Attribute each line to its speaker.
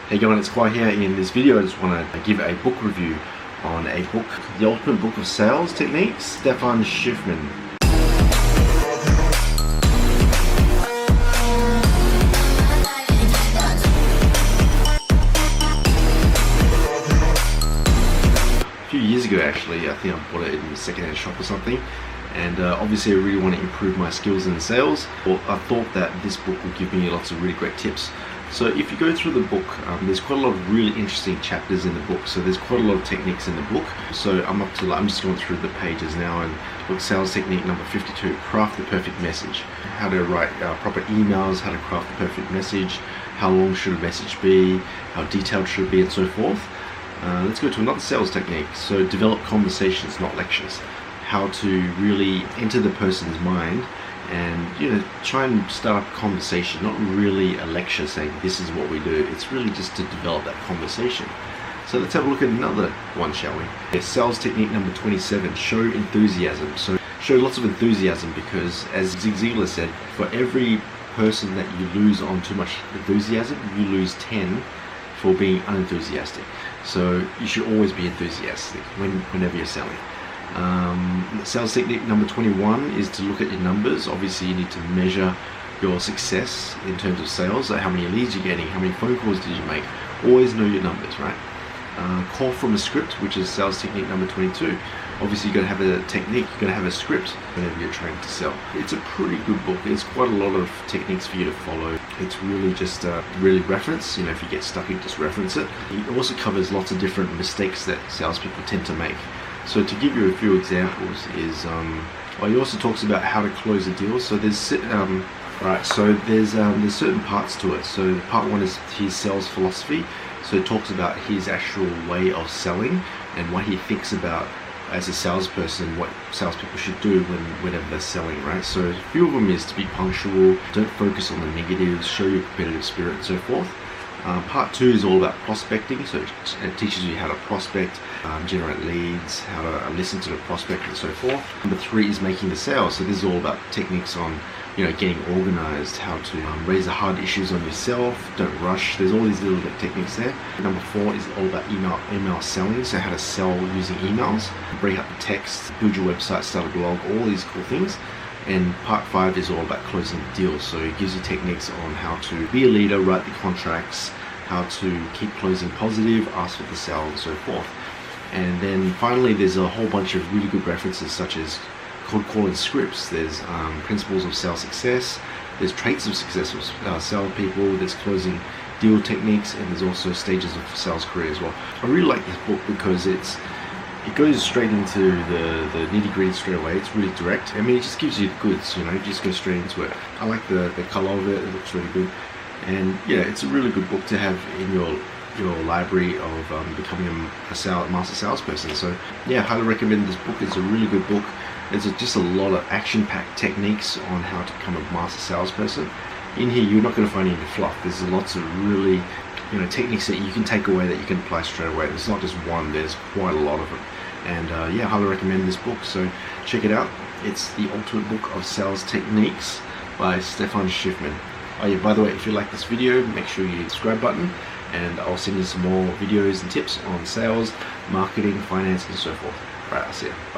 Speaker 1: Hey going, it's Khoa here. In this video I just want to give a book review on a book, The Ultimate Book of Sales Techniques, Stephan Schiffman. A few years ago actually, I think I bought it in a second-hand shop or something, and obviously I really want to improve my skills in sales. Well, I thought that this book would give me lots of really great tips. So if you go through the book, there's quite a lot of really interesting chapters in the book. So there's quite a lot of techniques in the book. So I'm just going through the pages now, and look, sales technique number 52, craft the perfect message. How to write proper emails, how to craft the perfect message, how long should a message be, how detailed should it be, and so forth. Let's go to another sales technique. So develop conversations, not lectures. How to really enter the person's mind and try and start a conversation, not really a lecture saying this is what we do. It's really just to develop that conversation. So let's have a look at another one, shall we? Yeah, sales technique number 27, show enthusiasm. So show lots of enthusiasm, because as Zig Ziglar said, for every person that you lose on too much enthusiasm, you lose 10 for being unenthusiastic. So you should always be enthusiastic whenever you're selling. Sales technique number 21 is to look at your numbers. Obviously you need to measure your success in terms of sales, like how many leads you're getting, how many phone calls did you make. Always know your numbers, right? Call from a script, which is sales technique number 22. Obviously you're going to have a technique, you're going to have a script whenever you're trying to sell. It's a pretty good book. It's quite a lot of techniques for you to follow. It's really just really reference, if you get stuck, you just reference it. It also covers lots of different mistakes that salespeople tend to make. So to give you a few examples is, he also talks about how to close a deal. So there's there's certain parts to it. So part one is his sales philosophy. So it talks about his actual way of selling and what he thinks about as a salesperson, what salespeople should do whenever they're selling, right? So a few of them is to be punctual, don't focus on the negatives, show your competitive spirit, and so forth. Part two is all about prospecting, so it teaches you how to prospect, generate leads, how to listen to the prospect, and so forth. Number three is making the sale, so this is all about techniques on getting organized, how to raise the hard issues on yourself, don't rush. There's all these little techniques there. Number four is all about email selling, so how to sell using emails, break up the text, build your website, start a blog, all these cool things. And part five is all about closing deals. So it gives you techniques on how to be a leader, write the contracts, how to keep closing positive, ask for the sale, and so forth. And then finally, there's a whole bunch of really good references, such as cold calling scripts. There's principles of sales success. There's traits of successful salespeople. There's closing deal techniques, and there's also stages of sales career as well. I really like this book because it goes straight into the nitty-gritty straight away. It's really direct. I mean, it just gives you the goods, you just go straight into it. I like the color of it. It looks really good. And yeah, it's a really good book to have in your library of becoming a master salesperson. So yeah, highly recommend this book. It's a really good book. There's just a lot of action-packed techniques on how to become a master salesperson. In here, you're not going to find any fluff. There's lots of really techniques that you can take away that you can apply straight away. There's not just one, there's quite a lot of them. And yeah, highly recommend this book, so check it out. It's The Ultimate Book of Sales Techniques by Stephan Schiffman. Oh yeah, by the way, if you like this video, make sure you hit the subscribe button, and I'll send you some more videos and tips on sales, marketing, finance, and so forth. Right, I'll see you. Bye.